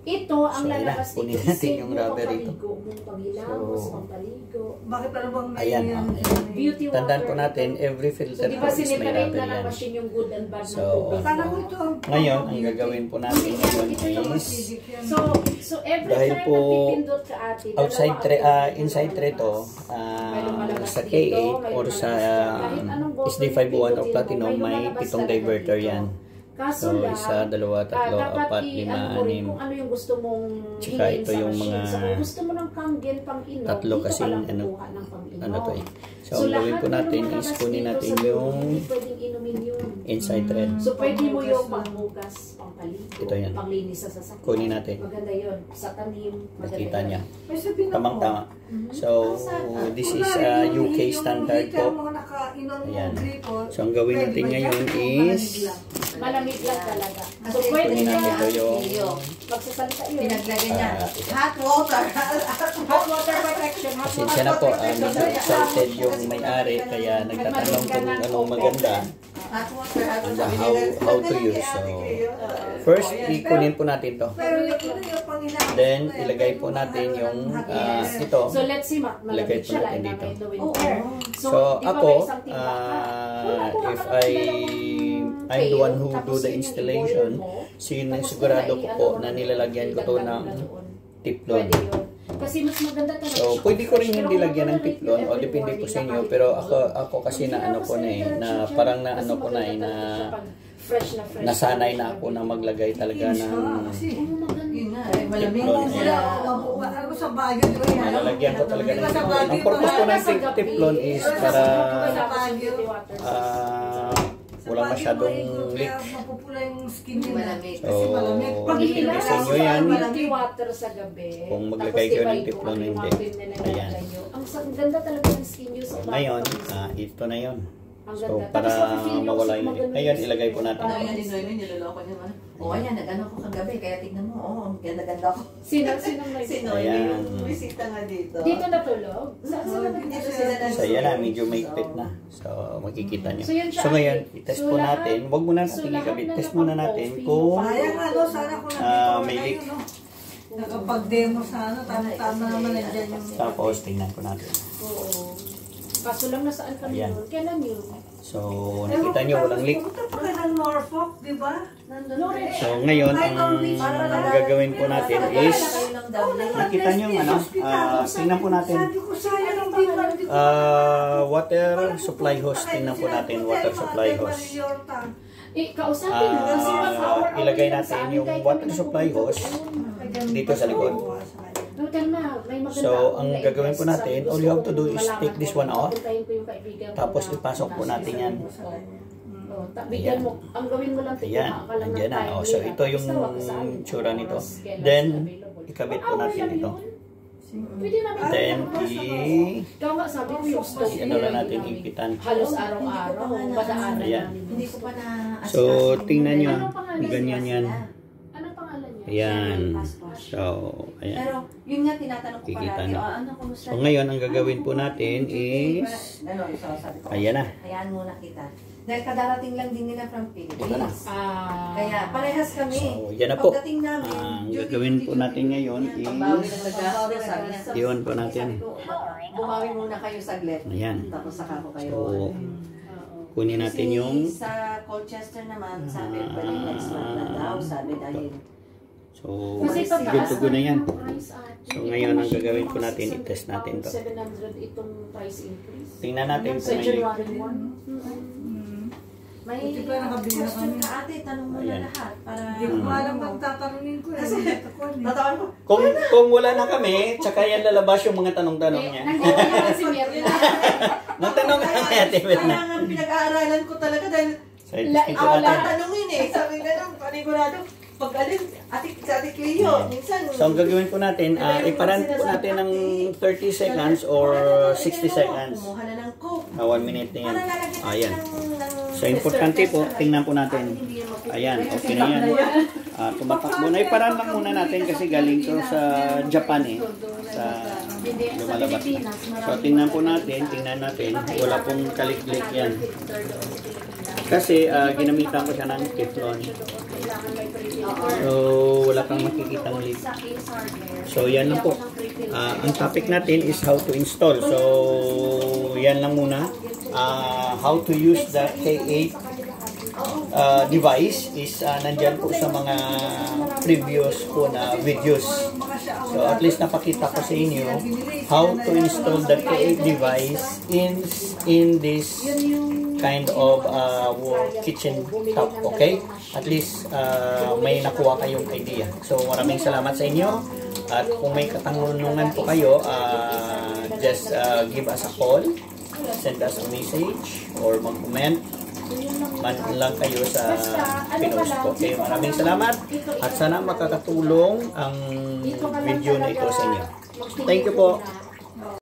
Ito, ang So, lalabas kunin dito, natin yung rubber ito. Paghilamos, pampaligo. Bakit ano bang may Ayan, Beauty water. tandaan po natin, every So, filter di po ba is may sineparate rubber na ng yan. machine yung good and bad ng So, tubig? Kala ko ito. Ngayon, ang gagawin po natin ngayon is So every dahil time po nagpipindot ka ate, outside tray, inside tray to, sa K8 or sa SD501 o Platinum, may 7 diverter yan. Kaso So, lang, isa, dalawa, tatlo, dapat apat, lima, ano mo rin anim. kung ano yung gusto mong Tsaka hingin ito sa yung machine. mga So, kung gusto mo ng kangen pang inom, tatlo dito kasing ka lang ano, kukuha ng pang inom. ano to eh. So, ang gawin po natin is kunin natin yung pwedeng inumin yun. inside thread. So, pwede mo yung panghugas, pangpaligo, Ito yan. panglinis sa sasakyan. Kunin natin. Maganda yun. Sa tanim, maganda Nakita yun. niya. Tamang-tama. So, this is UK standard po. Ayan. So, ang gawin natin ngayon is Malamig lang talaga. So, Kasi pwede kunin natin ito na yung magsasalita yun. Pinaglagay niya. Hot water. Hot water protection. Hot water pasensya na po, medyo excited yung may-ari kaya nagtatanong kung anong maganda Hot water. and how to use. So, first, ikunin po natin to. Then, ilagay po natin yung ito. So, let's see, Ilagay malamig po siya natin lang dito. na winter. So, di ba ako, may isang timba ka? if I'm the one who do the installation, sigurado ko po na nilalagyan ko to ng tiplon. Pwede yun. Kasi mas maganda talaga. So, pwede ko rin hindi lagyan ng tiplon o depende po sa inyo. Pero ako kasi na ano ko na eh, na parang na ano ko na eh, na nasanay na ako na maglagay talaga ng tiplon. Nalalagyan ko talaga ng tiplon. Ang purpose ko ng tiplon is para wala masyadong leak. Mapupula yung skin niya. So, Pag-ihilas sa inyo yan, water sa gabi. kung maglagay kayo ng tiplon o hindi. Ayan. Ang ganda talaga ng skin nyo sa Ngayon, ito na yon. So, para mawala yung leak. Ngayon, ilagay po natin. Niloloko niya man. Oo, ayan, nag-ano ko kagabi. Kaya tignan mo, oo, ganda-ganda ko. Sinong Ayan. Yung bisita nga dito. dito natulog? Saan sila Dito natulog? sila So, yan na, medyo may ipit na. So, makikita nyo. So, yun siya. So, ngayon, itest So, po lahat- natin. Huwag muna natin so, lahat ikabit. na Test muna natin kung Sayang ano, sana kung may leak. nakapag-demo sana, tama naman nandiyan yung... Tapos, tingnan ko natin. Oo. Kaso lang nasaan kami Ayan. yun? Kailan yun? So, nakita nyo, walang leak. Pumunta pa kayo ng Norfolk, di ba? So, ngayon, ang gagawin po natin is, nakita nyo yung ano, tingnan po natin. Sabi ko, sayang hindi pa. Water supply hose. Tingnan po natin, water supply hose. Kausapin mo. Kasi Ilagay natin yung water supply hose dito sa likod. No, tama. May maganda So, akong ang na-invest gagawin po sa natin, gusto all you have kong to do is malaman take this ko. one out. Pupuntahin ko yung kaibigan ko Tapos, na ipasok po nasa natin yan. Bigyan mo, ang gawin mo lang Ayan, andyan na. O, so, ito yung tsura nito. Then, ikabit po natin ito. Pwede namin. Then, Ikaw nga sabi ko yung stove. ano lang natin, ipitan. Halos araw-araw. Badaanan Ayan. namin. Hindi ko pa na... So, tingnan nyo. Ganyan yan. Anong pangalan niya? Ayan. So, ayan. Pero, yun nga tinatanong ko Kikita palagi. na. Ano, kumusta? So, ngayon, ang gagawin po natin is, Ano, so, sabi ko, ayan na. hayaan muna kita. Dahil kadarating lang din nila from Philippines. Kaya, parehas kami. So, yan na po. Pagdating namin, Ang gagawin po natin ngayon pagbawi is, ng nag-gastos, sabi niya. iwan po natin. Sabi ko, bumawi muna kayo saglit. Ayan. Tapos saka ko kayo. So, kunin natin Kasi yung, sa Colchester naman, sabi, pwede next month na daw, sabi dahil. so, Kasi good to go na yan. price at So, ngayon, ang gagawin po natin, i-test natin to. 700 itong price increase. Tingnan natin Sa kung may leak. January 1. May Buti pa nakabili na question kami. ka ate, tanong mo Ayan. na lahat. Para... Hindi ko pa alam ang tatanungin ko. Kasi, Kasi, tatawan ko. Kung wala na kami, tsaka yan lalabas yung mga tanong-tanong niya. Nandito naman si Mirna. Magtanong ka kay Ate Mirna. Kaya nga pinag-aaralan ko talaga dahil So, i-testing po natin. tanongin eh. Sabi nga nung panigurado, pag alin, sa ate Cleo, minsan. So, ang gagawin po natin, iparan po natin ng 30 seconds or 60 seconds. Kumuha na ng coke. 1 minute na yan. Para lalagyan Ayan. ng So, importante po, tingnan po natin. Ayan, okay na yan. Tumatakbo na. Iparan lang muna natin kasi galing to sa Japan eh. Sa lumalabas na. So, tingnan po natin, wala pong kalik-lik yan. Kasi ginamitan ko siya ng Teflon. So, wala kang makikitang leak. So, yan lang po. Ang topic natin is how to install. So, yan lang muna. How to use the K8 device is nandyan po sa mga previous po na videos. So, at least napakita ko sa inyo how to install the K8 device in this kind of kitchen top, okay? At least may nakuha kayong idea. So maraming salamat sa inyo. At kung may katanungan po kayo, just give us a call, send us a message, or mag-comment man lang kayo sa pinost ko. Okay, maraming salamat at sana makakatulong ang video na ito sa inyo. Thank you po.